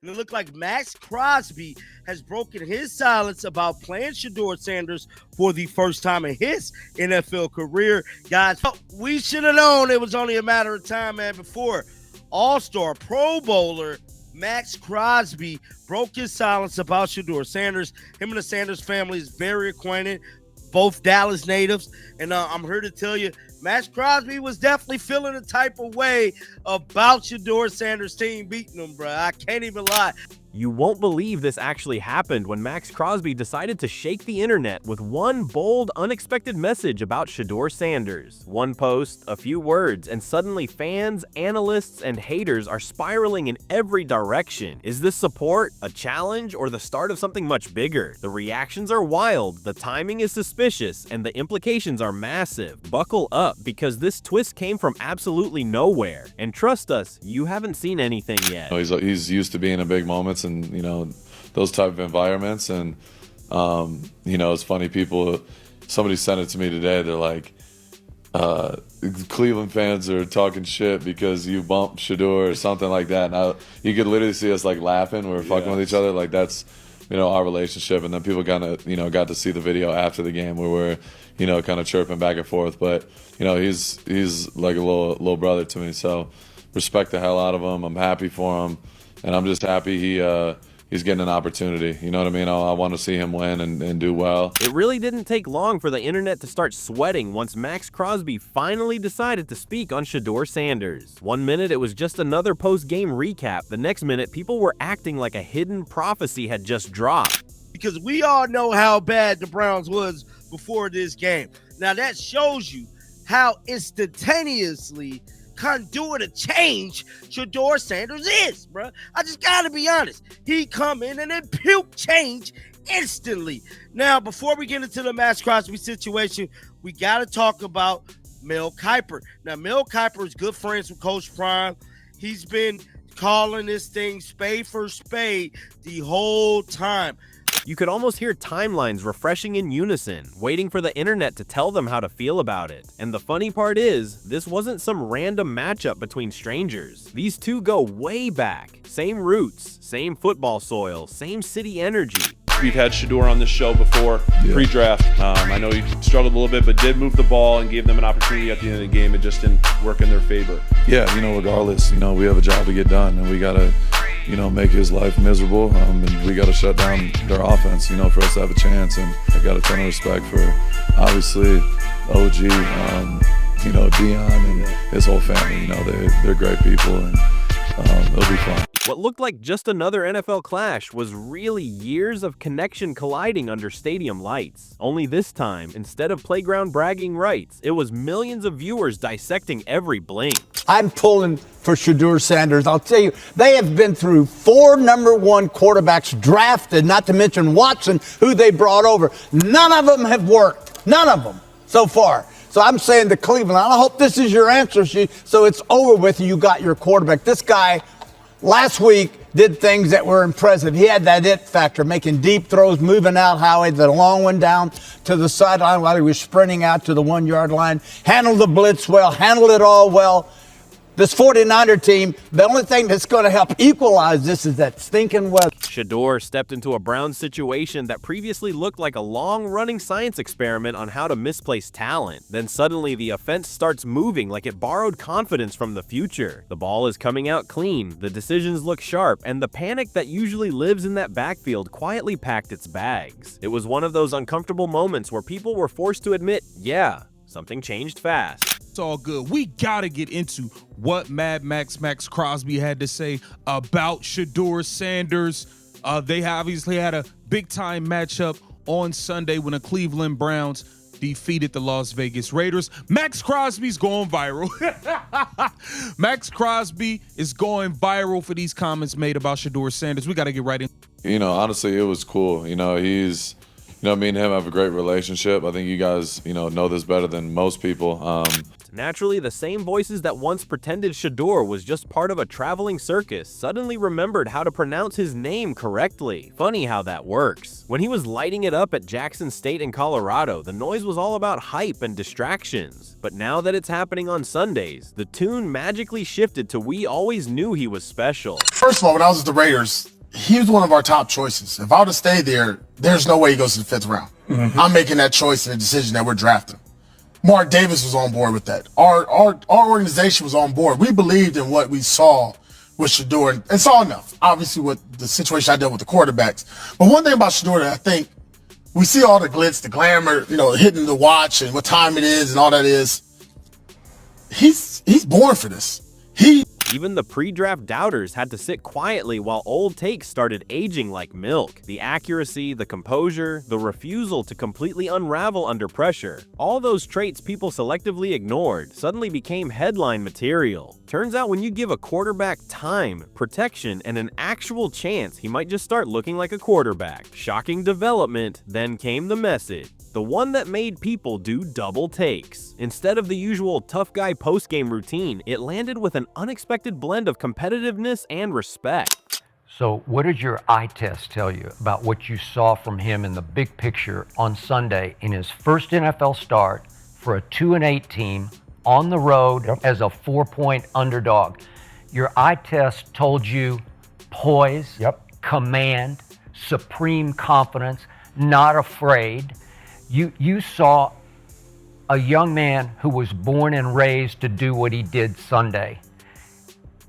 And it looked like Maxx Crosby has broken his silence about playing Shedeur Sanders for the first time in his NFL career. Guys, we should have known it was only a matter of time, man, before All-Star Pro Bowler Maxx Crosby broke his silence about Shedeur Sanders. Him and the Sanders family is very acquainted, both Dallas natives. And I'm here to tell you, Maxx Crosby was definitely feeling a type of way about Shedeur Sanders' team beating him, bro. I can't even lie. You won't believe this actually happened when Maxx Crosby decided to shake the internet with one bold, unexpected message about Shedeur Sanders. One post, a few words, and suddenly fans, analysts, and haters are spiraling in every direction. Is this support, a challenge, or the start of something much bigger? The reactions are wild, the timing is suspicious, and the implications are massive. Buckle up, because this twist came from absolutely nowhere. And trust us, you haven't seen anything yet. He's used to being in big moments and, you know, those type of environments. And, you know, it's funny, somebody sent it to me today. They're like, Cleveland fans are talking shit because you bumped Shadur or something like that. And you could literally see us like laughing. We're fucking with each other. Like, that's, you know, our relationship. And then people got to see the video after the game where we're, you know, kind of chirping back and forth. But, you know, he's like a little brother to me. So respect the hell out of him. I'm happy for him. And I'm just happy he's getting an opportunity. You know what I mean? I want to see him win and do well. It really didn't take long for the internet to start sweating once Maxx Crosby finally decided to speak on Shedeur Sanders. One minute it was just another post-game recap. The next minute people were acting like a hidden prophecy had just dropped. Because we all know how bad the Browns was before this game. Now that shows you how instantaneously conduit a change Shedeur Sanders is, bro. I just gotta be honest. He come in and then puke change instantly. Now, before we get into the Maxx Crosby situation, we gotta talk about Mel Kiper. Now, Mel Kiper is good friends with Coach Prime. He's been calling this thing spade for spade the whole time. You could almost hear timelines refreshing in unison, waiting for the internet to tell them how to feel about it. And the funny part is, this wasn't some random matchup between strangers. These two go way back. Same roots, same football soil, same city energy. We've had Shadur on this show before, pre-draft. I know he struggled a little bit, but did move the ball and gave them an opportunity at the end of the game. It just didn't work in their favor. Yeah, you know, regardless, you know, we have a job to get done, and we got to, you know, make his life miserable, and we got to shut down their offense, you know, for us to have a chance. And I got a ton of respect for, obviously, OG, you know, Deion and his whole family. You know, they're great people, and it'll be fun. What looked like just another NFL clash was really years of connection colliding under stadium lights. Only this time, instead of playground bragging rights, it was millions of viewers dissecting every blink. I'm pulling for Shedeur Sanders. I'll tell you, they have been through 4 #1 quarterbacks drafted, not to mention Watson, who they brought over. None of them have worked. None of them so far. So I'm saying to Cleveland, I hope this is your answer, so it's over with. You got your quarterback. This guy last week did things that were impressive. He had that it factor, making deep throws, moving out Howie, the long one down to the sideline while he was sprinting out to the 1-yard line. Handled the blitz well, handled it all well. This 49er team, the only thing that's going to help equalize this is that stinking weather. Shedeur stepped into a Browns situation that previously looked like a long-running science experiment on how to misplace talent. Then suddenly the offense starts moving like it borrowed confidence from the future. The ball is coming out clean, the decisions look sharp, and the panic that usually lives in that backfield quietly packed its bags. It was one of those uncomfortable moments where people were forced to admit, yeah, something changed fast. It's all good. We got to get into what Mad Maxx Crosby had to say about Shedeur Sanders. They obviously had a big-time matchup on Sunday when the Cleveland Browns defeated the Las Vegas Raiders. Maxx Crosby's going viral. Maxx Crosby is going viral for these comments made about Shedeur Sanders. We got to get right in. You know, honestly, it was cool. You know, me and him have a great relationship. I think you guys, you know this better than most people. Naturally, the same voices that once pretended Shadur was just part of a traveling circus suddenly remembered how to pronounce his name correctly. Funny how that works. When he was lighting it up at Jackson State in Colorado, the noise was all about hype and distractions. But now that it's happening on Sundays, the tune magically shifted to we always knew he was special. First of all, when I was at the Raiders, he was one of our top choices. If I would have stayed there, there's no way he goes to the 5th round. I'm making that choice and the decision that we're drafting. Mark Davis was on board with that. Our organization was on board. We believed in what we saw with Shadur and saw enough. Obviously, with the situation I dealt with the quarterbacks. But one thing about Shadur that I think we see all the glitz, the glamour, hitting the watch and what time it is and all that is. He's born for this. Even the pre-draft doubters had to sit quietly while old takes started aging like milk. The accuracy, the composure, the refusal to completely unravel under pressure. All those traits people selectively ignored suddenly became headline material. Turns out when you give a quarterback time, protection, and an actual chance, he might just start looking like a quarterback. Shocking development, then came the message. The one that made people do double takes. Instead of the usual tough guy post-game routine, it landed with an unexpected blend of competitiveness and respect. So what did your eye test tell you about what you saw from him in the big picture on Sunday in his first NFL start for a 2-8 team on the road as a 4-point underdog? Your eye test told you poise, command, supreme confidence, not afraid. You saw a young man who was born and raised to do what he did Sunday.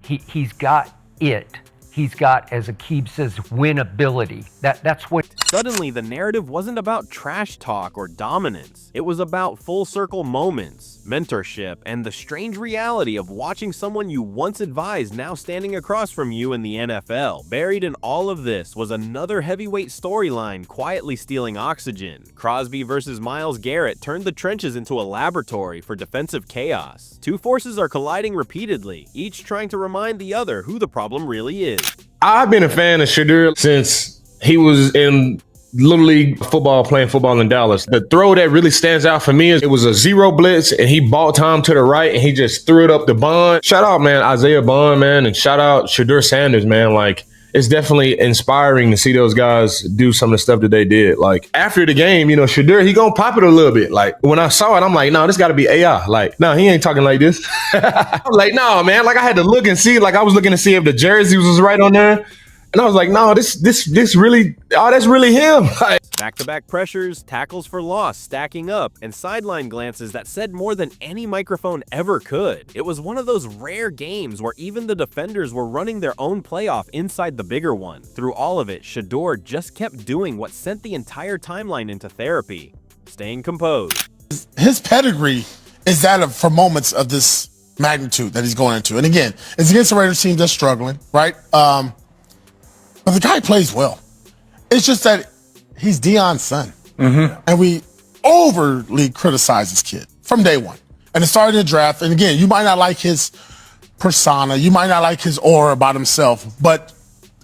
He's got it. He's got, as Aqib says, winnability. That's what. Suddenly, the narrative wasn't about trash talk or dominance. It was about full circle moments, mentorship, and the strange reality of watching someone you once advised now standing across from you in the NFL. Buried in all of this was another heavyweight storyline quietly stealing oxygen. Crosby versus Myles Garrett turned the trenches into a laboratory for defensive chaos. Two forces are colliding repeatedly, each trying to remind the other who the problem really is. I've been a fan of Shadur since he was in Little League football, playing football in Dallas. The throw that really stands out for me is it was a zero blitz and he ball time to the right and he just threw it up to Bond. Shout out, man, Isaiah Bond, man, and shout out Shedeur Sanders, man. Like, it's definitely inspiring to see those guys do some of the stuff that they did. Like, after the game, Shedeur, he gonna pop it a little bit. Like, when I saw it, I'm like, no, this gotta be AI. Like, no, he ain't talking like this. I'm like, no, man. Like, I had to look and see. Like, I was looking to see if the jersey was right on there. And I was like, no, this really, that's really him. Back-to-back pressures, tackles for loss stacking up, and sideline glances that said more than any microphone ever could. It was one of those rare games where even the defenders were running their own playoff inside the bigger one. Through all of it, Shadur just kept doing what sent the entire timeline into therapy, staying composed. His pedigree is that of for moments of this magnitude that he's going into. And again, it's against the Raiders team that's struggling, right? But the guy plays well. It's just that he's Deion's son. And we overly criticize this kid from day one. And it started in the draft. And again, you might not like his persona. You might not like his aura about himself. But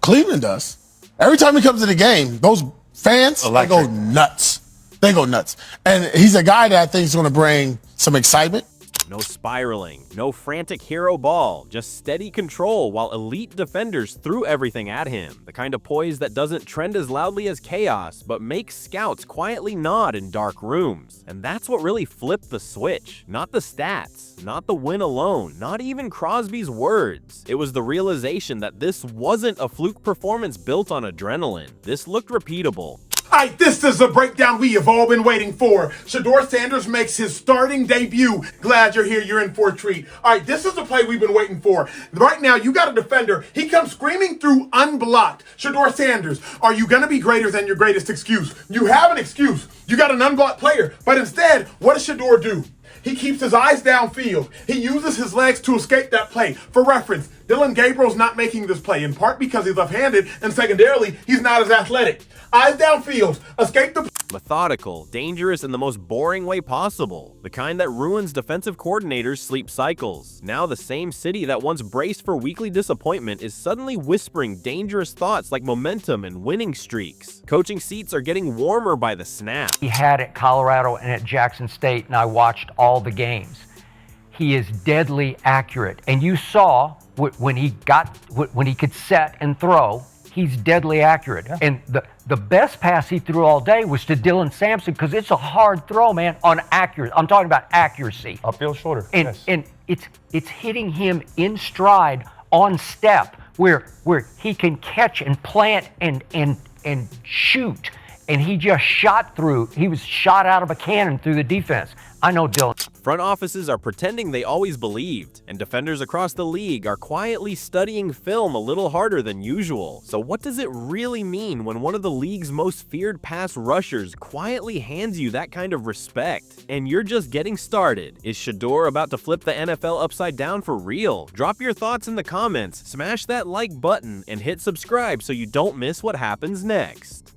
Cleveland does. Every time he comes to the game, those fans, they go nuts. They go nuts. And he's a guy that I think is going to bring some excitement. No spiraling, no frantic hero ball, just steady control while elite defenders threw everything at him. The kind of poise that doesn't trend as loudly as chaos, but makes scouts quietly nod in dark rooms. And that's what really flipped the switch. Not the stats, not the win alone, not even Crosby's words. It was the realization that this wasn't a fluke performance built on adrenaline. This looked repeatable. All right, this is the breakdown we have all been waiting for. Shedeur Sanders makes his starting debut. Glad you're here. You're in for a treat. All right, this is the play we've been waiting for. Right now, you got a defender. He comes screaming through unblocked. Shedeur Sanders, are you going to be greater than your greatest excuse? You have an excuse. You got an unblocked player. But instead, what does Shadur do? He keeps his eyes downfield. He uses his legs to escape that play. For reference, Dillon Gabriel's not making this play, in part because he's left-handed, and secondarily, he's not as athletic. Eyes downfield, escape the... Methodical, dangerous in the most boring way possible. The kind that ruins defensive coordinators' sleep cycles. Now the same city that once braced for weekly disappointment is suddenly whispering dangerous thoughts like momentum and winning streaks. Coaching seats are getting warmer by the snap. He had at Colorado and at Jackson State, and I watched all the games. he is deadly accurate. And you saw when he could set and throw, he's deadly accurate. Yeah. And the best pass he threw all day was to Dylan Sampson, because it's a hard throw, man, on accuracy. I'm talking about accuracy. Upfield shoulder. And yes. and it's hitting him in stride, on step, where he can catch and plant and shoot. And he just shot through. He was shot out of a cannon through the defense. I know Dylan. Front offices are pretending they always believed, and defenders across the league are quietly studying film a little harder than usual. So what does it really mean when one of the league's most feared pass rushers quietly hands you that kind of respect? And you're just getting started. Is Shadur about to flip the NFL upside down for real? Drop your thoughts in the comments, smash that like button, and hit subscribe so you don't miss what happens next.